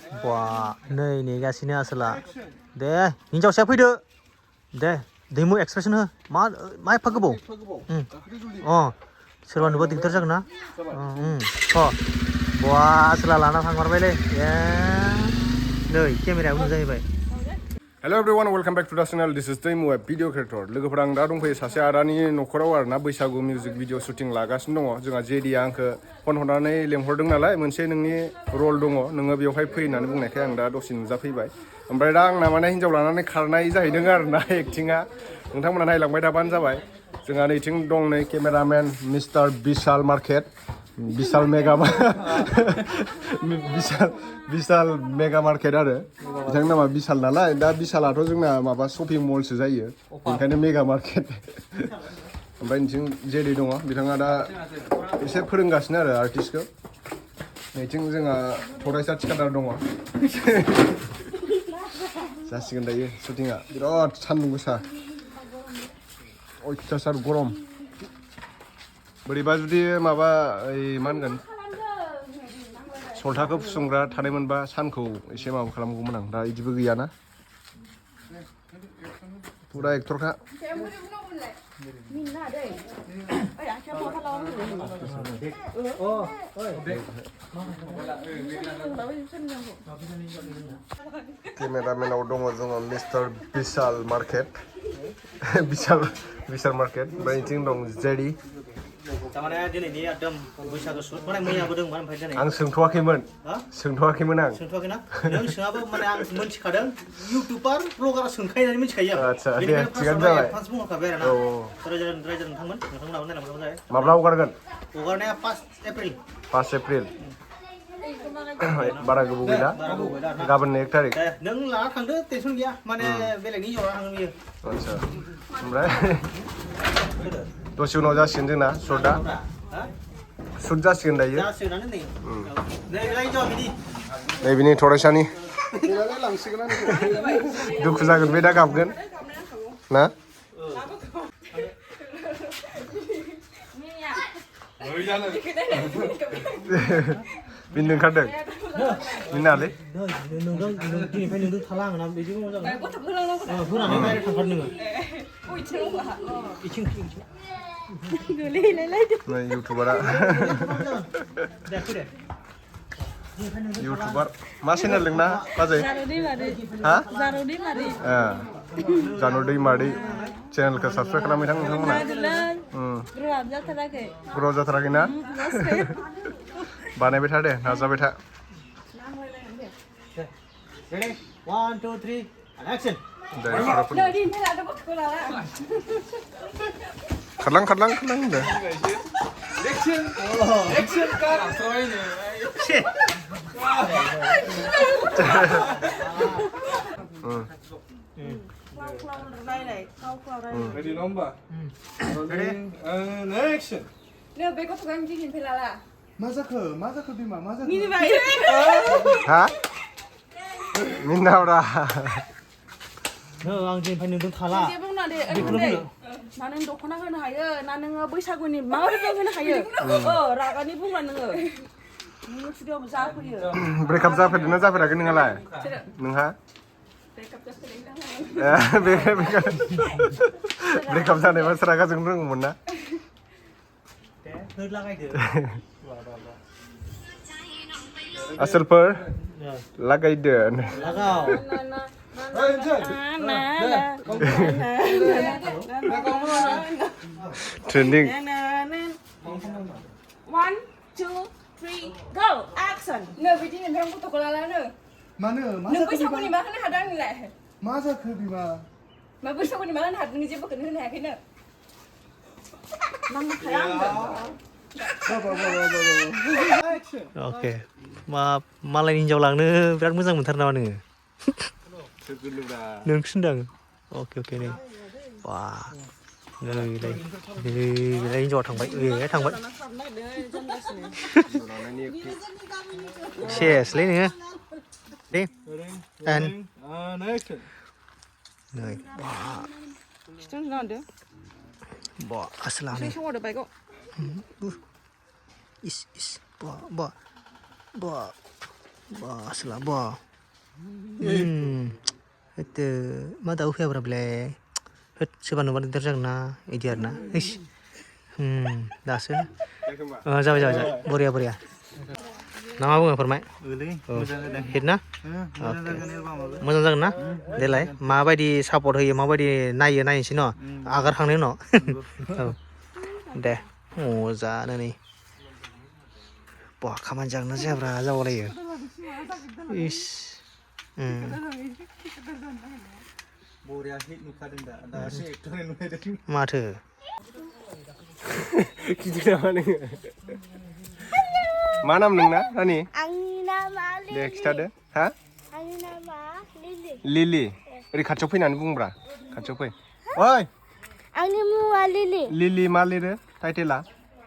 Wah, नै नेगासिनो आसोला दे हिनजावसाया फैदो दे दैमु एक्सप्रेसन हो मा एफा गोबाव सोरबा नुबा दिगदार जागोन ना बवा आसोला लाना थांमारबायलै नै केमेरायाव नुजाहैबाय Hello everyone, welcome back to the channel. This is Dwimu, a video creator. लोगोफोरा आं दा दंफैयो सासे आदानि न'खराव आरोना बैसागु मिउजिक भिडिअ शुटिं लागासिनो दङ जोंहा जेडिया आंखौ फन हरनानै लेंहरदों नालाय मोनसे नोंनि रल दङ नोङो बेवहाय फै होननानै बुंनायखाय आं दा दसे नुजाफैबाय ओमफ्राय दा आंना माने हिन्जाव लानानै खारनाय जाहैदों आरोना एक्टिंआ नोंथांमोना नायलांबाय थाबानो जाबाय जोंहा नैथिं दं नै केमेरामेन मिस्टार बिशाल मार्केट बिशाल मेगा मार्केट आरो बिथांनि नामा बिशाल नालाय दा बिशालाथ' जोंना माबा शपिं मलसो जायो ओंखायनो मेगा मार्केट ओमफ्राय नैथिं जेडि दङ बिथाङा दा एसे फोरोंगासिनो आरो आर्टिस्टखौ नैथिं जोंहा फरायसा थिखादार दङ जासिगोन दायो शुटिंआ बिराद सान्दुं गोसा अयथासार गरम बोरैबा जुदि माबा मा होनगोन सल्थाखौ फुसुंग्रा थानायमोनबा सानखौ एसे माबा खालामगौमोन आं दा बिदिबो गैयाना फुरा एक्टरखा केमेरामेनाव दङ जोङो मिस्टार बिशाल मार्केट बिशाल मार्केट ओमफ्राय बिथिं दं जेडि आं सोंथ'वाखैमोन आं सोंथ'वाखैना नों सोङाबो माने आं मोनथिखादों इउटिउबार ब्लगारा सोंखायो होननानै मिथिखायो आदसा दे थिगानो जाबाय माब्ला हगारगोन हगारनाया 5 एप्रिल बारा गोबाव गैला गाबोन 1 थारिख नों लाना थांदो टेनसन गैया माने बेलेगनि हिनजाव लाना थांगोन बियो आदसा ओमफ्राय दसे उनाव जासिगोन जोंना शटआ शट जासिगोन दायो नै बिनि थरायसानि दुखु जागोन बे दा गाबगोन ना बिनो ओंखारदों बिनालै दिनैनिफ्राय नोंजों थाला आङो ना बिदि जागोन होनानै बाहेरायाव थांखादों नोङो इउटुबारा इउटुबार मा चेनेल नोंना बाजै हा जानु दैमारि चेनेलखौ साबसक्राइब खालामबाय थां नोंथांमोना ग्र' जाथाराखै ना बानायबाय था दे नाजाबाय था Ready? 1, 2, 3, and action! खारलां होनदो Action! Action cut! Shit! Ready number? Ready? And action! Nè, bé có thuộc anh nhìn thấy là मा जाखो बिमा मा जाखो nhìn vậy हा मिनावरा आं दिनैनिफ्राय नोंजों थाला dễ buông nào để anh đây mà nâng दख'ना होनो हायो ना नोङो बैसागुनि माबायदि होनो हायो रागानि बुंला नोङो नोङो स्टुडिअ'आव जाफैयो ब्रेकआप जाफेरदोंना जाफेराखै नोंहालाय नोंहा ब्रेकआप जानाय मानसि रागा जोंनो रोंगौमोन ना आसोलफोर लागायदो trending 1, 2, 3 go action nè vì thế nên không có là nữa मानो मा nâng जाखो बैसागुनि मा होनो हादों नोंलाय मा जाखो बिमा मा बैसागुनि मा होनो हादों नों जेबोखौनो होनो हायाखैनो नांगौ थाया ओके मालायनि हिनजाव लांनो बिराद मोजां मोनथारो नामा नोङो नों थिनदों अके नै वा नैलाय हिनजावा थांबाय थांबाय सेसलै नोङो दे नै बा आसोला नै इस बा Wah, selaba. Itu, mana tahu ya berapa le? Sebanyak mana terjangna, idearna. Ish. Dah sih. Jawa. Boria. Nama apa permai? Hitna? Moजां जागोन ना? देलाय माबायदि सापर्ट होयो माबायदि नायो नायनोसै न' आगारखांनायनि उनाव औ दे मोजांनो नै बहा खामानि जागोन ना जायाब्रा जाबावलायो इस बरिया हिट नुखादों दा दासो एक्टरनि नुनायदों माथो गिदिर नामा नोङो मा नाम नोंना रानि आंनि नामा दे खिथादो हा आंनि नामा लिलि लिलि ओरै खाथियाव फैनानै बुंब्रा खाथियाव फै ओइ आंनि मुङा लिलि लिलि मा लिरो टाइटेला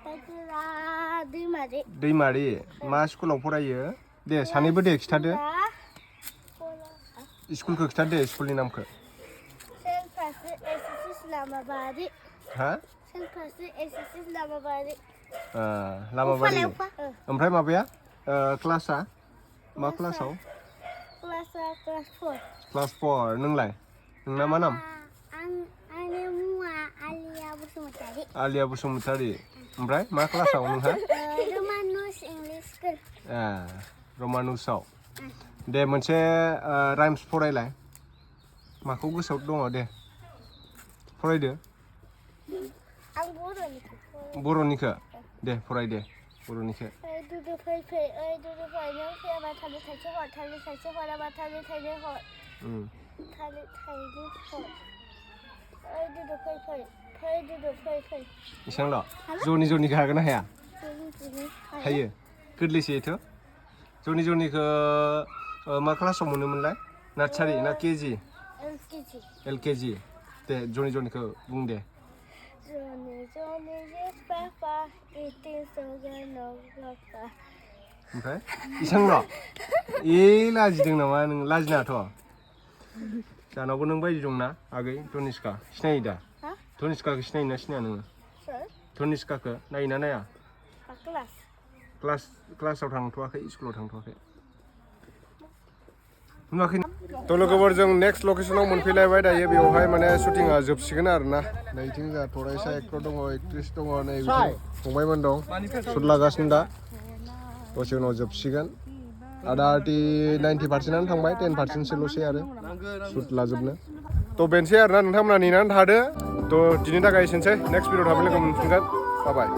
टाइटेला दैमारि दैमारि मा स्कुलाव फरायो दे सानैबो दे खिथादो स्कुलखौ खिथादो स्कुलनि नामखौ सेन्ट फ्रान्सिस एसएसएस लामाबारि हा सेन्ट फ्रान्सिस एसएसएस लामाबारि लामाबारि ओमफ्राय माबाया क्लासा मा क्लासाव क्लास 4 नोंलाय नोंना मा नाम आंनि मुङा आलिया बसुमतारि आलिया बसुमतारि ओमफ्राय मा क्लासाव नोंहा रमानुस इंलिश स्कुल रमानुसाव दे मोनसे राइम्स फरायलाय माखौ गोसोआव दङ दे फरायदो आं बर'निखौ दे फराय दे बर'निखौ दुदु फै फै ओइ दुदु फै नों फैयाबा थालिर थाइसे हर थालिर थाइसे हराबा थालिर थाइनै हर थालिर थाइनै हर ओइ दुदु फै दुदु फै इसांल' जनिखौ हागोन ना हाया हायो गोरलैसैथ' जनिखौ मा क्लासाव मोनोमोनलाय नार्सारि ना केजि एलकेजि दे जनिखौ बुं दे ओमफ्राय इसांल' लाजिदों नामा नों लाजिनाथ' जानावबो नों बायदि दंना आगै धनिस्का सिनायो दा धनिस्काखौ सिनायोना सिनाया नोङो धनिस्काखौ नायोना नाया क्लासाव थांथ'वाखै स्कुलाव थांथ'वाखै नुवाखै थ' लोगोफोर जों नेक्स्ट लकेसनाव मोनफैलायबाय दायो बेवहाय माने शुटिंआ जोबसिगोन आरोना नैथिं जोंहा फरायसा एक्टर दङ एक्ट्रिस दङ नै बिथिं फंबायमोन दं शुट लागासिनो दा दसे उनाव जोबसिगोन आदा 90%आनो थांबाय 10%सोल'सै आरो शुट लाजोबनो थ' बेनोसै आरोना नोंथांमोना नेनानै थादो थ' दिनैनि थाखाय एसेनोसै नेक्स्ट भिडिअ थाबै लोगो मोनफिनगोन बाय